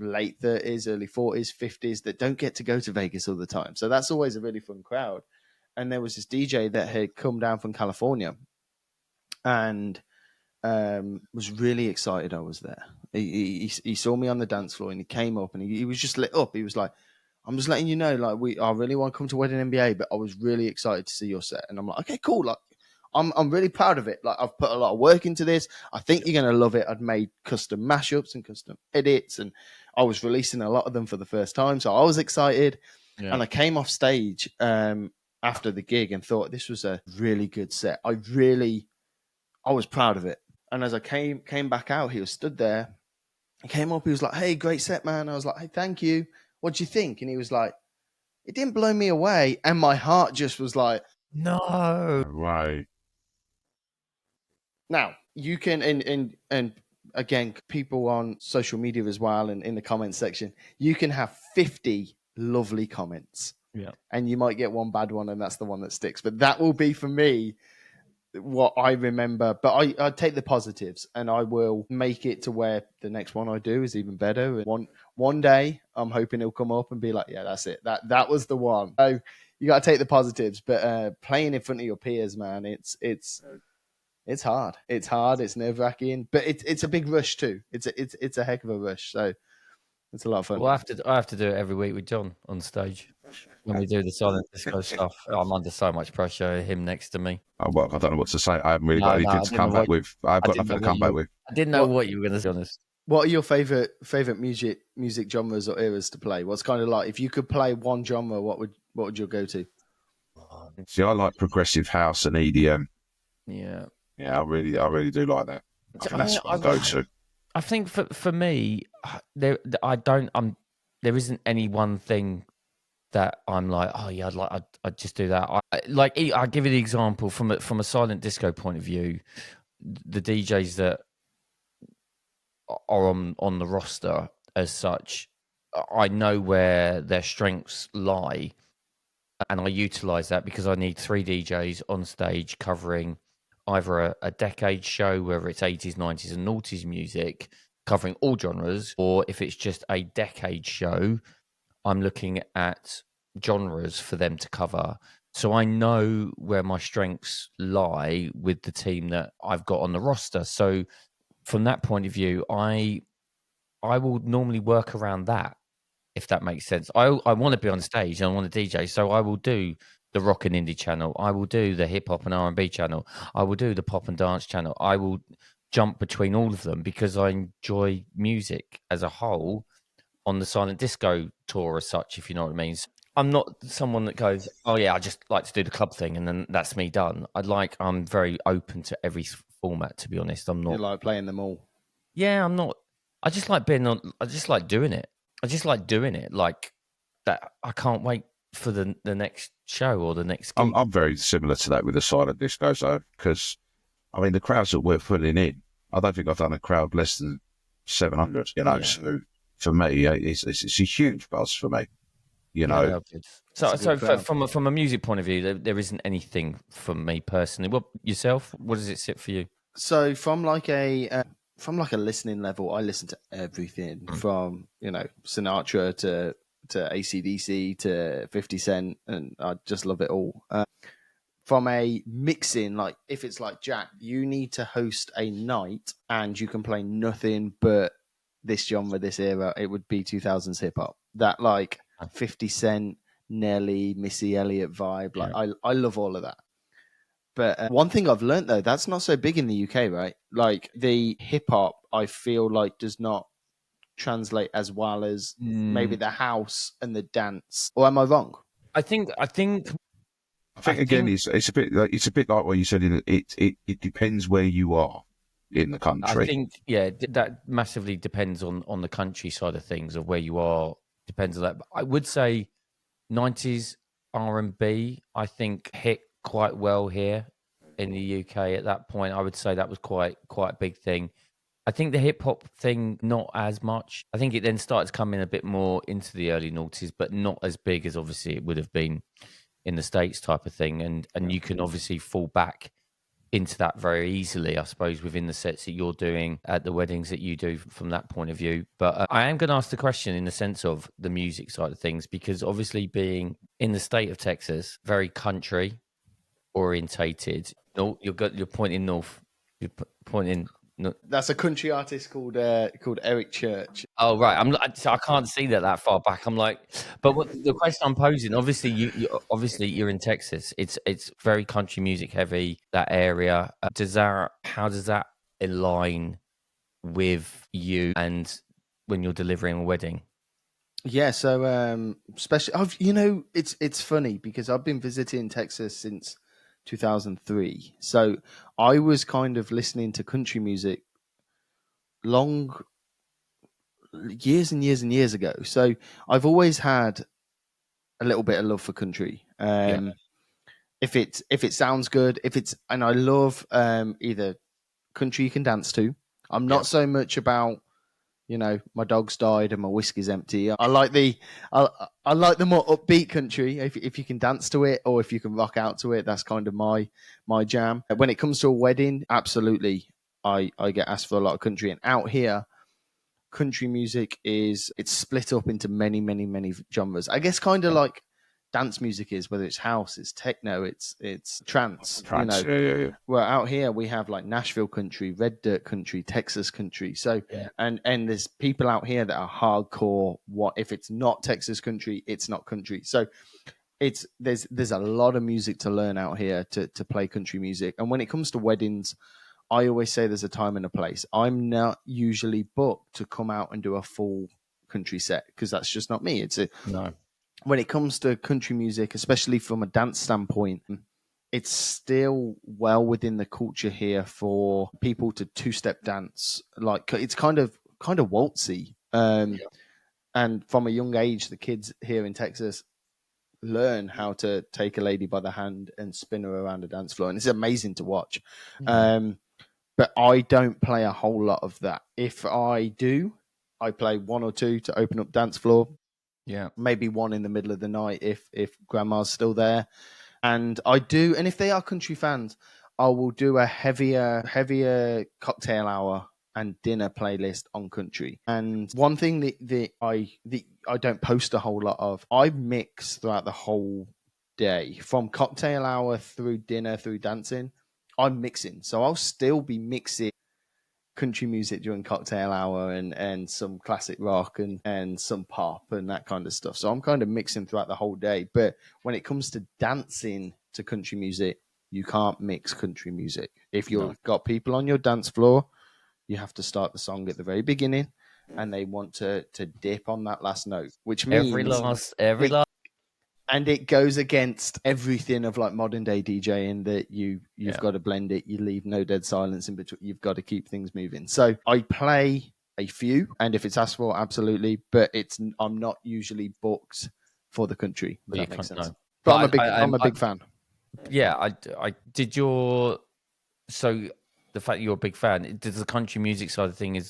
late 30s, early 40s, 50s, that don't get to go to Vegas all the time. So that's always a really fun crowd. And there was this DJ that had come down from California and was really excited I was there. He saw me on the dance floor and he came up and he was just lit up. He was like, I'm just letting you know, like, I really want to come to Wedding MBA, but I was really excited to see your set. And I'm like, okay, cool. Like, I'm really proud of it. Like, I've put a lot of work into this. I think you're going to love it. I'd made custom mashups and custom edits, and I was releasing a lot of them for the first time. So I was excited. Yeah. And I came off stage after the gig and thought this was a really good set. I was proud of it. And as I came back out, he was stood there. He came up, he was like, hey, great set, man. I was like, hey, thank you. What do you think? And he was like, it didn't blow me away. And my heart just was like, no. Right. Now, you can, and again, people on social media as well, and in the comments section, you can have 50 lovely comments. Yeah. And you might get one bad one, and that's the one that sticks. But that will be, for me, what I remember, but I take the positives and I will make it to where the next one I do is even better. And one day I'm hoping it'll come up and be like, yeah, that's it. That was the one. So you got to take the positives, but playing in front of your peers, man, it's hard. It's hard. It's nerve wracking, but it's a big rush too. It's a heck of a rush. So it's a lot of fun. Well, I have to do it every week with John on stage when we do the silent disco stuff. I'm under so much pressure. Him next to me. Oh, well, I don't know what to say. I haven't really got anything to come back with. I've got nothing to come back with. I didn't know what you were going to say, honest. What are your favorite music genres or eras to play? What's kind of like, if you could play one genre, what would your go to? See, I like progressive house and EDM. Yeah, I really do like that. I think that's what I go to. I think for me, there isn't any one thing that I'm like, oh yeah, I'd just do that. I'll give you the example from a silent disco point of view. The DJs that are on the roster as such, I know where their strengths lie, and I utilize that because I need 3 DJs on stage covering either a decade show, whether it's 80s, 90s, and noughties music, covering all genres, or if it's just a decade show, I'm looking at genres for them to cover. So I know where my strengths lie with the team that I've got on the roster. So from that point of view, I will normally work around that, if that makes sense. I want to be on stage and I want to DJ, so I will do the rock and indie channel. I will do the hip hop and R&B channel. I will do the pop and dance channel. I will jump between all of them because I enjoy music as a whole on the silent disco tour as such, if you know what I mean. So I'm not someone that goes, oh yeah, I just like to do the club thing and then that's me done. I'm very open to every format, to be honest. I'm not. You like playing them all? Yeah, I'm not. I just like doing it. I just like doing it like that. I can't wait for the next show or the next gig. I'm very similar to that with the silent disco zone because, I mean, the crowds that we're putting in, I don't think I've done a crowd less than 700. You know, yeah. So for me, it's a huge buzz for me. You know, so from a music point of view, there isn't anything for me personally. What yourself? What does it sit for you? So from like a listening level, I listen to everything from Sinatra to AC/DC to 50 Cent, and I just love it all. From a mixing, like if it's like, Jack, you need to host a night and you can play nothing but this genre, this era, it would be 2000s hip hop. That like 50 Cent, Nelly, Missy Elliott vibe. Like I love all of that. But one thing I've learned though, that's not so big in the UK, right? Like the hip hop, I feel like does not translate as well as maybe the house and the dance. Or am I wrong? I think again, it's a bit like what you said. It depends where you are in the country. I think that massively depends on the country side of things, of where you are. Depends on that. But I would say 90s R&B, I think, hit quite well here in the UK at that point. I would say that was quite a big thing. I think the hip hop thing, not as much. I think it then started coming a bit more into the early noughties, but not as big as obviously it would have been in the States type of thing. And you can obviously fall back into that very easily, I suppose, within the sets that you're doing at the weddings that you do from that point of view. But I am going to ask the question in the sense of the music side of things, because obviously being in the state of Texas, very country orientated. You're pointing north. You're pointing. That's a country artist called Eric Church. Oh right, I can't see that far back. I'm like, but the question I'm posing, obviously you're in Texas. It's very country music heavy, that area. How does that align with you and when you're delivering a wedding? Yeah, so especially it's funny because I've been visiting Texas since 2003. So I was kind of listening to country music years and years and years ago. So I've always had a little bit of love for country. If it sounds good, and I love either country you can dance to. I'm not so much about my dog's died and my whiskey's empty. I like I like the more upbeat country. If you can dance to it or if you can rock out to it, that's kind of my jam. When it comes to a wedding, absolutely, I get asked for a lot of country. And out here, country music it's split up into many, many, many genres. I guess kind of like dance music is, whether it's house, it's techno, it's trance. Yeah. Well, out here we have like Nashville country, red dirt country, Texas country. So and there's people out here that are hardcore. What if it's not Texas country? It's not country. So there's a lot of music to learn out here to play country music. And when it comes to weddings, I always say there's a time and a place. I'm not usually booked to come out and do a full country set because that's just not me. No. When it comes to country music, especially from a dance standpoint, it's still well within the culture here for people to two-step dance. Like it's kind of waltzy. And from a young age, the kids here in Texas learn how to take a lady by the hand and spin her around the dance floor, and it's amazing to watch. But I don't play a whole lot of that. If I do, I play one or two to open up dance floor. Yeah. Maybe one in the middle of the night if grandma's still there. And I do, and if they are country fans, I will do a heavier cocktail hour and dinner playlist on country. And one thing that I don't post a whole lot of, I mix throughout the whole day from cocktail hour through dinner through dancing. I'm mixing, so I'll still be mixing country music during cocktail hour and some classic rock and some pop and that kind of stuff. So I'm kind of mixing throughout the whole day. But when it comes to dancing to country music, you can't mix country music. If you've got people on your dance floor, you have to start the song at the very beginning, and they want to dip on that last note, which means Every last. And it goes against everything of like modern day DJing that you've got to blend it. You leave no dead silence in between. You've got to keep things moving. So I play a few, and if it's asked for, absolutely. But I'm not usually booked for the country. If that makes sense. No. But I'm a big fan. Yeah, I did your. So the fact that you're a big fan, does the country music side of thing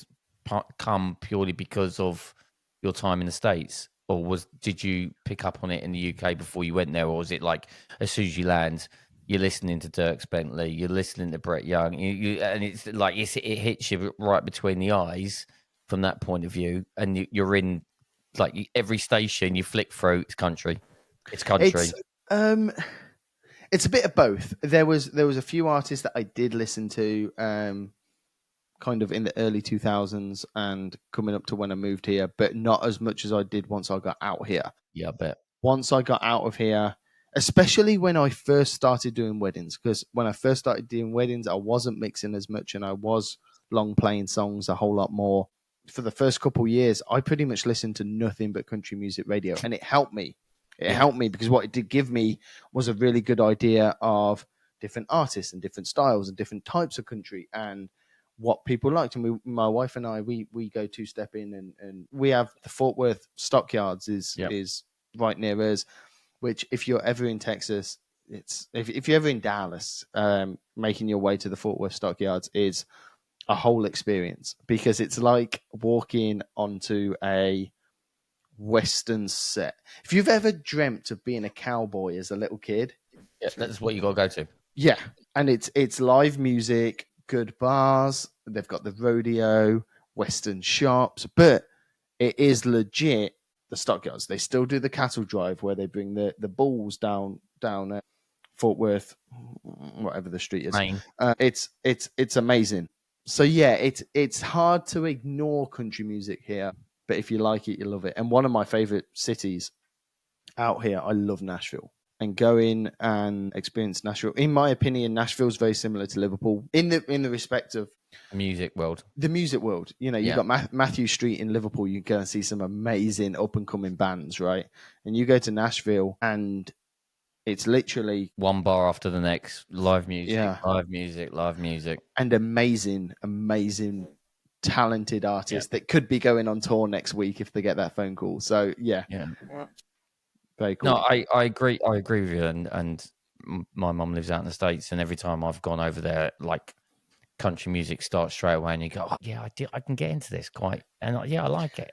come purely because of your time in the States? Or did you pick up on it in the UK before you went there? Or was it like as soon as you land, you're listening to Dierks Bentley, you're listening to Brett Young, and it's like it hits you right between the eyes from that point of view, and you're in like every station you flick through, it's country. It's country. It's a bit of both. There was a few artists that I did listen to, kind of in the early 2000s and coming up to when I moved here, but not as much as I did once I got out here. Yeah, I bet. Once I got out of here, especially when I first started doing weddings, because when I first started doing weddings, I wasn't mixing as much and I was long playing songs a whole lot more. For the first couple of years, I pretty much listened to nothing but country music radio, and it helped me. It helped me because what it did give me was a really good idea of different artists and different styles and different types of country and what people liked. And my wife and I, we go two-stepping and we have the Fort Worth Stockyards is right near us, which if you're ever in Texas, if you're ever in Dallas, making your way to the Fort Worth Stockyards is a whole experience because it's like walking onto a Western set. If you've ever dreamt of being a cowboy as a little kid, that's what you got to go to. Yeah, and it's live music, good bars. They've got the rodeo, Western shops, but it is legit the stockyards. They still do the cattle drive where they bring the bulls down Fort Worth, whatever the street is. It's amazing. So yeah, it's hard to ignore country music here, but if you like it, you love it. And one of my favorite cities out here, I love Nashville. And going and experience Nashville. In my opinion, Nashville's very similar to Liverpool in the respect of the music world. The music world. You know, you've got Matthew Street in Liverpool. You go and see some amazing up and coming bands, right? And you go to Nashville, and it's literally one bar after the next, live music, live music, and amazing, talented artists that could be going on tour next week if they get that phone call. So yeah. Very cool. No, I agree. I agree with you. And my mum lives out in the States, and every time I've gone over there, like country music starts straight away, and you go, oh, yeah, I can get into this quite, and I like it.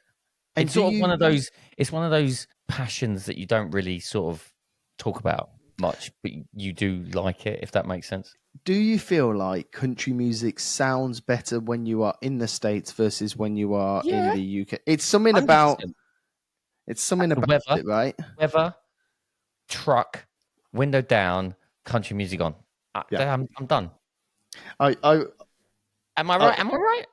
And It's sort of one of those. It's one of those passions that you don't really sort of talk about much, but you do like it, if that makes sense. Do you feel like country music sounds better when you are in the States versus when you are in the UK? It's something 100%. about it, right? Weather, truck, window down, country music on. I'm done. Am I right? Am I right?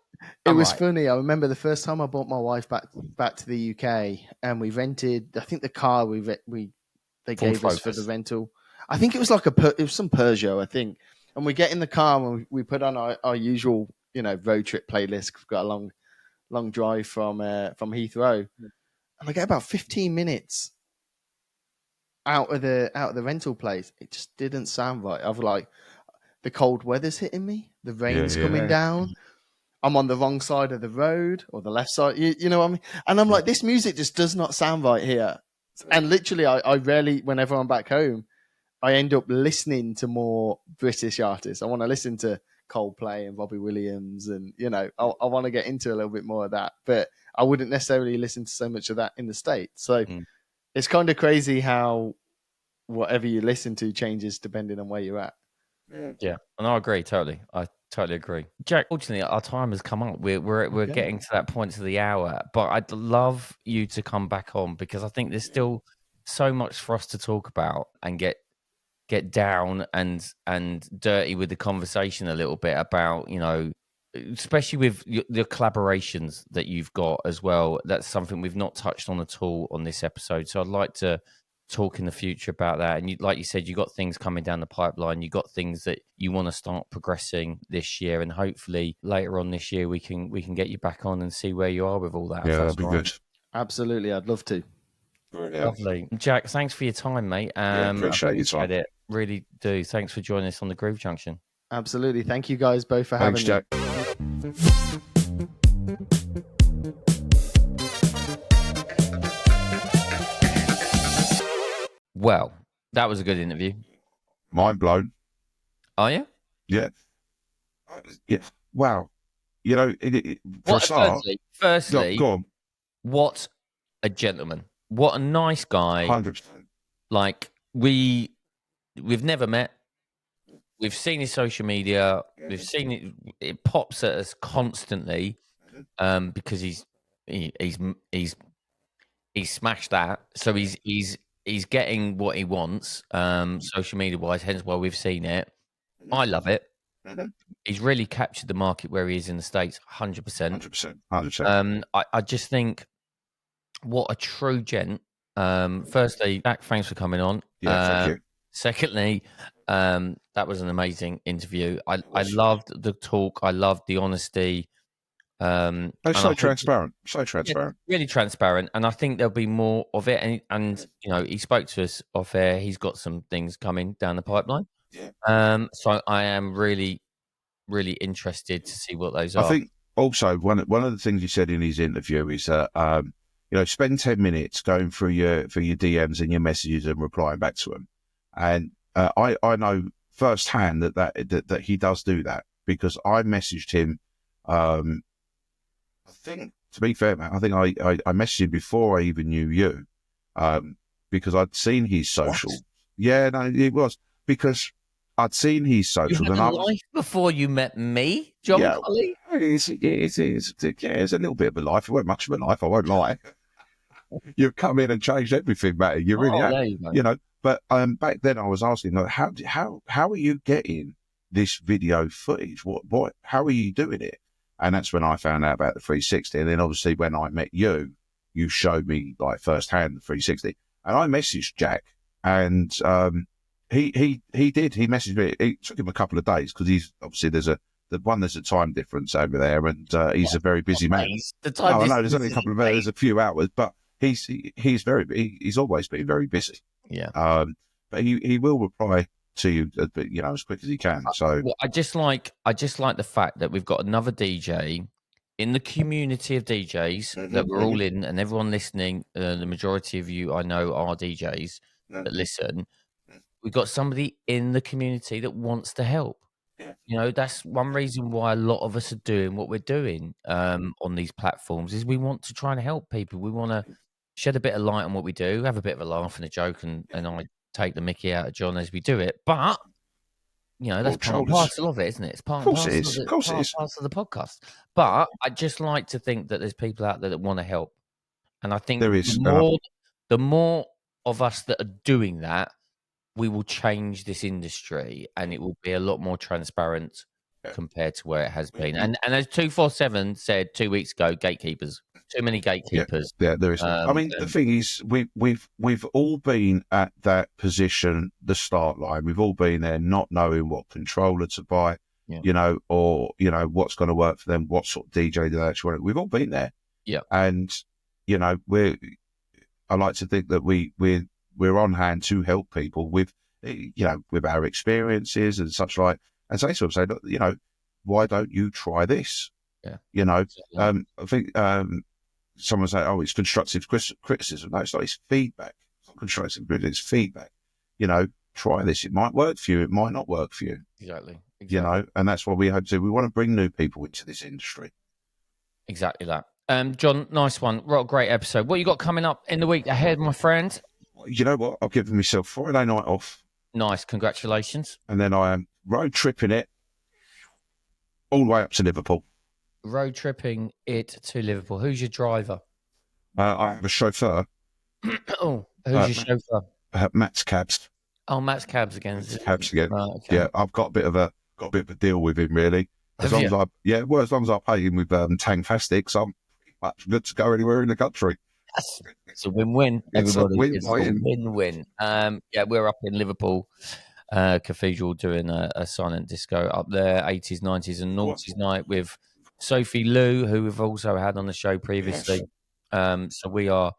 It was funny. I remember the first time I brought my wife back to the UK, and we rented. I think the car they gave us for the rental. I think it was like it was some Peugeot, I think. And we get in the car and we put on our usual, road trip playlist. We've got a long drive from Heathrow, and I get about 15 minutes out of the rental place. It just didn't sound right. I was like, the cold weather's hitting me, the rain's coming down. I'm on the wrong side of the road or the left side. You know what I mean? And I'm like, this music just does not sound right here. And literally, I rarely, whenever I'm back home, I end up listening to more British artists. I want to listen to Coldplay and Robbie Williams, and I want to get into a little bit more of that. But I wouldn't necessarily listen to so much of that in the States. So it's kind of crazy how whatever you listen to changes depending on where you're at. Yeah, and I agree totally. I totally agree. Jack, fortunately, our time has come up. We're getting to that point of the hour, but I'd love you to come back on because I think there's still so much for us to talk about and get down and dirty with the conversation a little bit about, especially with the collaborations that you've got as well. That's something we've not touched on at all on this episode. So I'd like to talk in the future about that. And like you said, you got things coming down the pipeline. You got things that you want to start progressing this year, and hopefully later on this year we can get you back on and see where you are with all that. Yeah, that'd be good. Absolutely, I'd love to. Brilliant. Lovely. Jack, thanks for your time, mate. Appreciate your time. It. Really do. Thanks for joining us on the Groove Junction. Absolutely. Thank you guys both for having me. Jack. Well, that was a good interview. Mind blown. Are you? Yeah. Yeah. Wow. For a start. Firstly, go on. What a gentleman. What a nice guy. 100%. Like, we've never met. We've seen his social media. We've seen it pops at us constantly because he's smashed that. So he's getting what he wants social media wise, hence why we've seen it. I love it. He's really captured the market where he is in the States, 100%. 100%. I just think what a true gent. Firstly, Jack, thanks for coming on. Yeah, thank you. Secondly, that was an amazing interview. I loved the talk. I loved the honesty. So transparent. Yeah, really transparent. And I think there'll be more of it. And he spoke to us off air. He's got some things coming down the pipeline. Yeah. So I am really, really interested to see what those are. I think also one of the things he said in his interview is spend 10 minutes going through your DMs and your messages and replying back to them. And I know firsthand that he does do that, because I messaged him. I think, to be fair, man, I think I messaged him before I even knew you, because I'd seen his social. What? Yeah, no, it was because I'd seen his social. You had a life before you met me, John Colley? It's a little bit of a life. It wasn't much of a life, I won't lie. You've come in and changed everything, Matty. You really have. But back then I was asking, how are you getting this video footage? What? How are you doing it? And that's when I found out about the 360. And then obviously when I met you, you showed me like firsthand the 360. And I messaged Jack, and he did. He messaged me. It took him a couple of days because he's obviously there's a time difference over there, and he's a very busy man. There's only a couple of there's a few hours, but he's always been very busy. Yeah. But he will reply to you, as quick as he can. So I just like the fact that we've got another DJ in the community of DJs that we're all in, and everyone listening. The majority of you I know are DJs that listen. We've got somebody in the community that wants to help. You know, that's one reason why a lot of us are doing what we're doing on these platforms is we want to try and help people. We want to shed a bit of light on what we do, have a bit of a laugh and a joke, and I take the mickey out of John as we do it. But you know, that's part and parcel of it, isn't it? It's part and parcel of it. Part and parcel of the podcast. But I just like to think that there's people out there that want to help. And I think there is the more of us that are doing that, we will change this industry and it will be a lot more transparent compared to where it has been. And as 247 said 2 weeks ago, gatekeepers. Too many gatekeepers. Yeah, there is. I mean, the thing is, we've all been at that position, the start line. We've all been there, not knowing what controller to buy, you know, or you know what's going to work for them, what sort of DJ do they actually want. We've all been there. Yeah. And you know, I like to think that we're on hand to help people with, you know, with our experiences and such like. And say to them, say, look, you know, why don't you try this? Yeah. You know, I think someone say, oh, it's constructive criticism. No, it's not. It's feedback. It's not constructive criticism. It's feedback. You know, try this. It might work for you. It might not work for you. Exactly. You know, and that's what we hope to do. We want to bring new people into this industry. Exactly that. John, nice one. What a great episode. What you got coming up in the week ahead, my friend? You know what? I've given myself Friday night off. Nice. Congratulations. And then I am road tripping it all the way up to Liverpool. Road tripping it to Liverpool. Who's your driver? I have a chauffeur. Oh, who's your chauffeur? Matt's Cabs. Oh, Matt's Cabs again. Cabs again. Right, okay. Yeah, I've got a bit of a deal with him, really. As long as I pay him with Tangfastics, I'm much good to go anywhere in the country. It's a win-win. It's a win-win. Yeah, we're up in Liverpool Cathedral doing a silent disco up there, 80s, 90s and noughties night with Sophie Lou, who we've also had on the show previously. So we are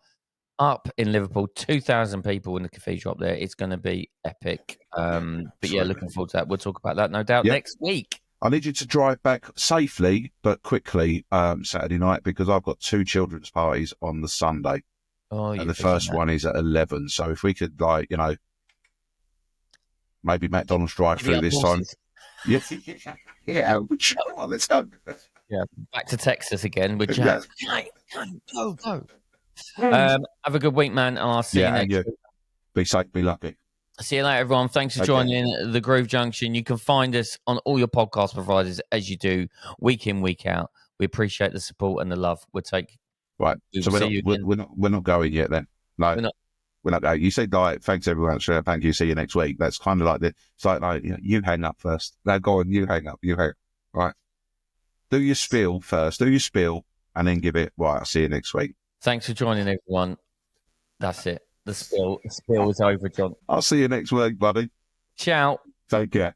up in Liverpool, 2,000 people in the cathedral up there. It's going to be epic. But yeah, looking forward to that. We'll talk about that, no doubt, next week. I need you to drive back safely but quickly Saturday night because I've got 2 children's parties on the Sunday. Oh, and the first one is at 11. So if we could, like, you know, maybe McDonald's drive-through this time. Yeah, let's go. Yeah, back to Texas again with Jack. Go. Have a good week, man, and I'll see you next week. Be safe, be lucky. See you later, everyone. Thanks for joining the Groove Junction. You can find us on all your podcast providers as you do week in, week out. We appreciate the support and the love. We'll take. Right. So we're not going yet then. No, we're not going. You said like, thanks everyone. Sure, thank you. See you next week. That's kind of like it's like you hang up first. Now go on, you hang up. Right. Do your spiel first. Do your spiel and then give it. Right. I'll see you next week. Thanks for joining, everyone. That's it. The spiel is over, John. I'll see you next week, buddy. Ciao. Take care.